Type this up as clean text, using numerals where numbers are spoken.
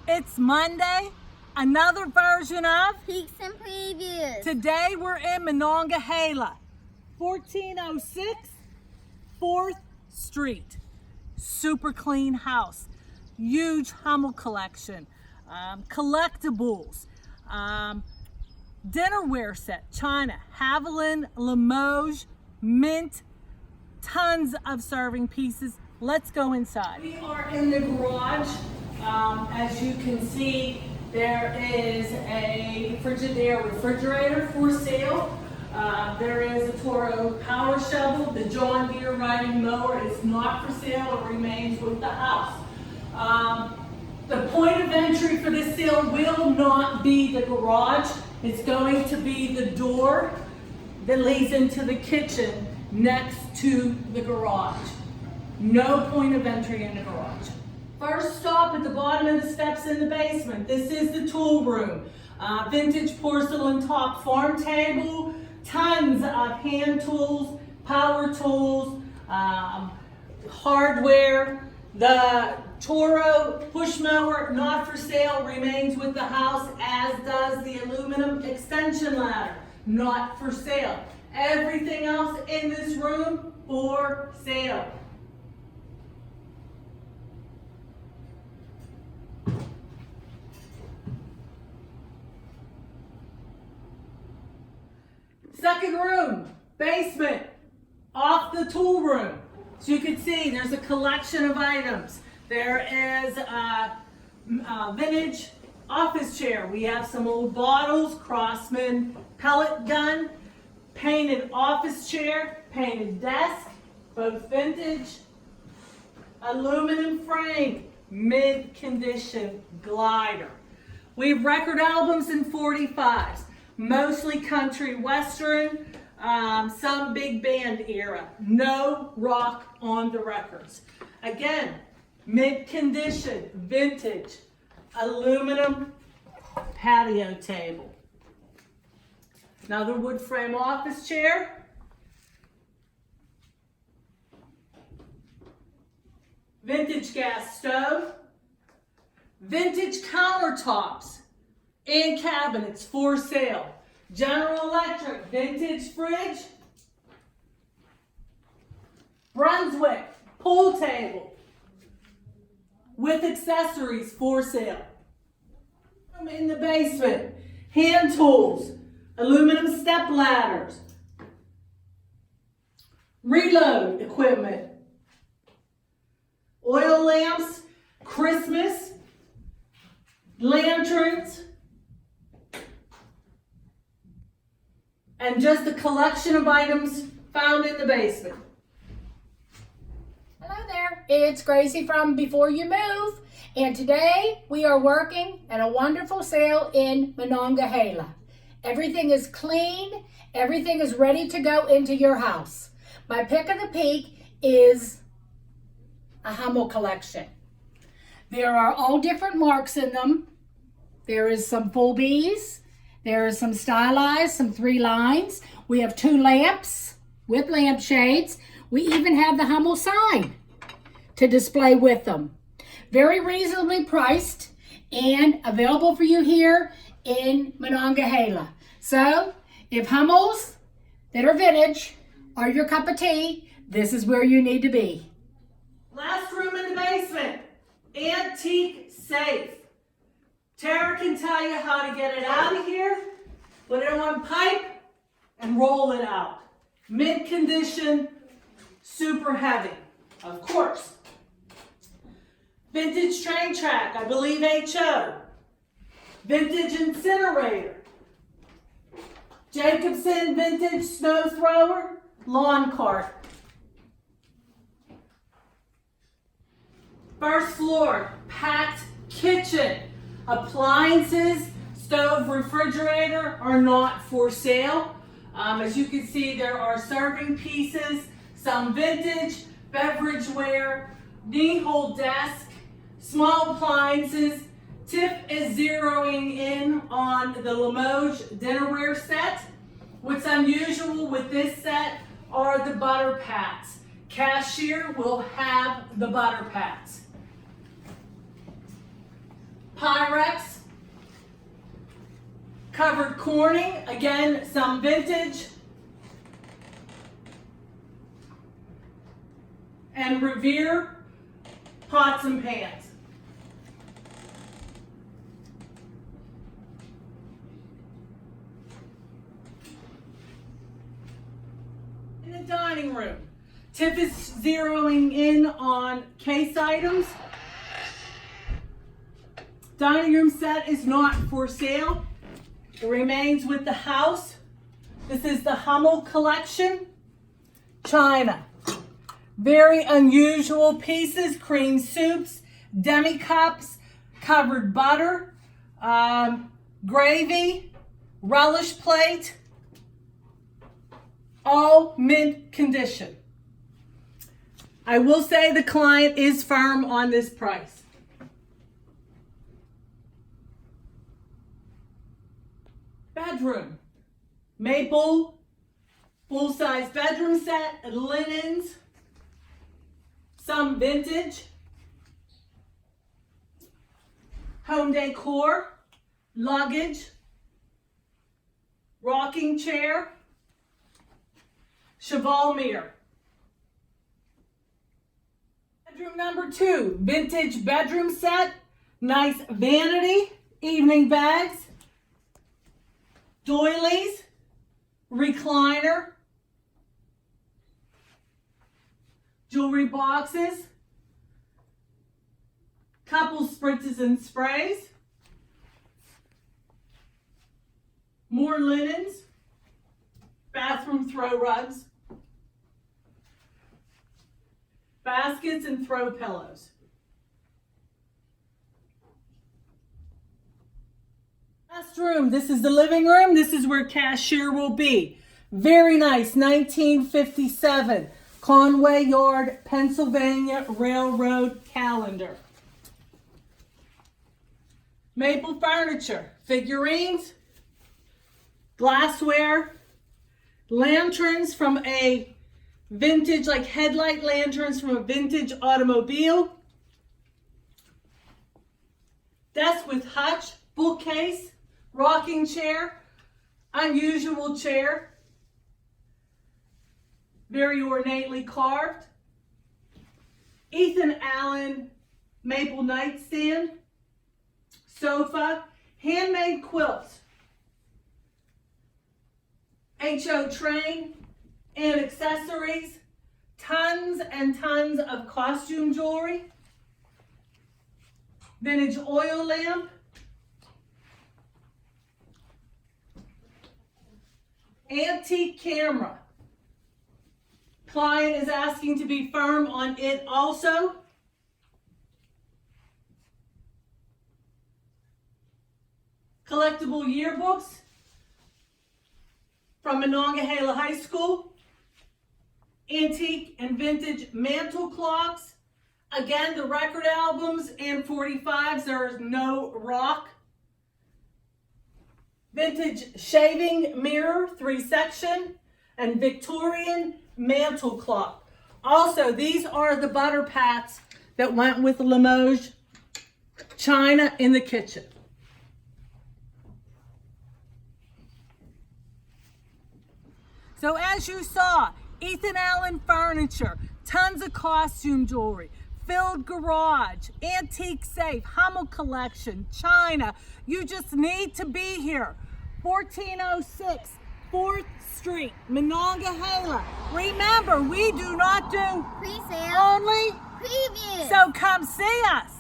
It's Monday, another version of Peaks and Previews. Today we're in Monongahela, 1406 4th Street. Super clean house, huge Hummel collection, collectibles, dinnerware set, china, Haviland, Limoges, mint, tons of serving pieces. Let's go inside. We are in the garage. As you can see, there is a Frigidaire refrigerator for sale. There is a Toro power shovel. The John Deere riding mower is not for sale. It remains with the house. The point of entry for this sale will not be the garage. It's going to be the door that leads into the kitchen next to the garage. No point of entry in the garage. First stop at the bottom of the steps in the basement. This is the tool room. Vintage porcelain top farm table, tons of hand tools, power tools, hardware. The Toro push mower, not for sale, remains with the house, as does the aluminum extension ladder, not for sale. Everything else in this room for sale. Second room, basement, off the tool room. So you can see there's a collection of items. There is a vintage office chair. We have some old bottles, Crossman pellet gun, painted office chair, painted desk, both vintage, aluminum frame, mid-condition glider. We have record albums in 45s. Mostly country western, some big band era. No rock on the records. Again, mid-condition, vintage, aluminum patio table. Another wood frame office chair. Vintage gas stove. Vintage countertops and cabinets for sale. General Electric vintage fridge. Brunswick pool table with accessories for sale. In the basement, hand tools, aluminum step ladders, reload equipment, oil lamps, Christmas, lanterns, and just a collection of items found in the basement. Hello there, it's Gracie from Before You Move, and today we are working at a wonderful sale in Monongahela. Everything is clean, everything is ready to go into your house. My pick of the peak is a Hummel collection. There are all different marks in them. There is some full Bs. There is some stylized, some 3 lines. We have 2 lamps with lampshades. We even have the Hummel sign to display with them. Very reasonably priced and available for you here in Monongahela. So if Hummels that are vintage are your cup of tea, this is where you need to be. Last room in the basement, antique safe. Tara can tell you how to get it out of here, put it on pipe, and roll it out. Mid-condition, super heavy, of course. Vintage train track, I believe HO. Vintage incinerator. Jacobson vintage snow thrower, lawn cart. First floor, packed kitchen. Appliances, stove, refrigerator are not for sale. As you can see, there are serving pieces, some vintage, beverageware, knee-hole desk, small appliances. Tip is zeroing in on the Limoges dinnerware set. What's unusual with this set are the butter pats. Cashier will have the butter pats. Pyrex, covered Corning, again, some vintage, and Revere pots and pans. In the dining room, Tiff is zeroing in on case items. Dining room set is not for sale. It remains with the house. This is the Hummel collection. China. Very unusual pieces, cream soups, demi cups, covered butter, gravy, relish plate, all mint condition. I will say the client is firm on this price. Bedroom, maple, full-size bedroom set, linens, some vintage, home decor, luggage, rocking chair, cheval mirror. Bedroom number 2, vintage bedroom set, nice vanity, evening bags, doilies, recliner, jewelry boxes, couple spritzes and sprays, more linens, bathroom throw rugs, baskets and throw pillows. Last room, this is the living room. This is where cashier will be. Very nice, 1957 Conway Yard, Pennsylvania Railroad calendar. Maple furniture, figurines, glassware, lanterns from a vintage, like headlight lanterns from a vintage automobile, desk with hutch, bookcase, rocking chair, unusual chair, very ornately carved, Ethan Allen maple nightstand, sofa, handmade quilts, HO train and accessories, tons and tons of costume jewelry, vintage oil lamp, antique camera. Client is asking to be firm on it also. Collectible yearbooks from Monongahela High School. Antique and vintage mantle clocks. Again, the record albums and 45s, there is no rock. Vintage shaving mirror, 3-section, and Victorian mantle clock. Also, these are the butter pats that went with the Limoges china in the kitchen. So as you saw, Ethan Allen furniture, tons of costume jewelry, filled garage, antique safe, Hummel collection, china. You just need to be here. 1406 4th Street, Monongahela. Remember, we do not do Pre-sale. only Preview. So come see us.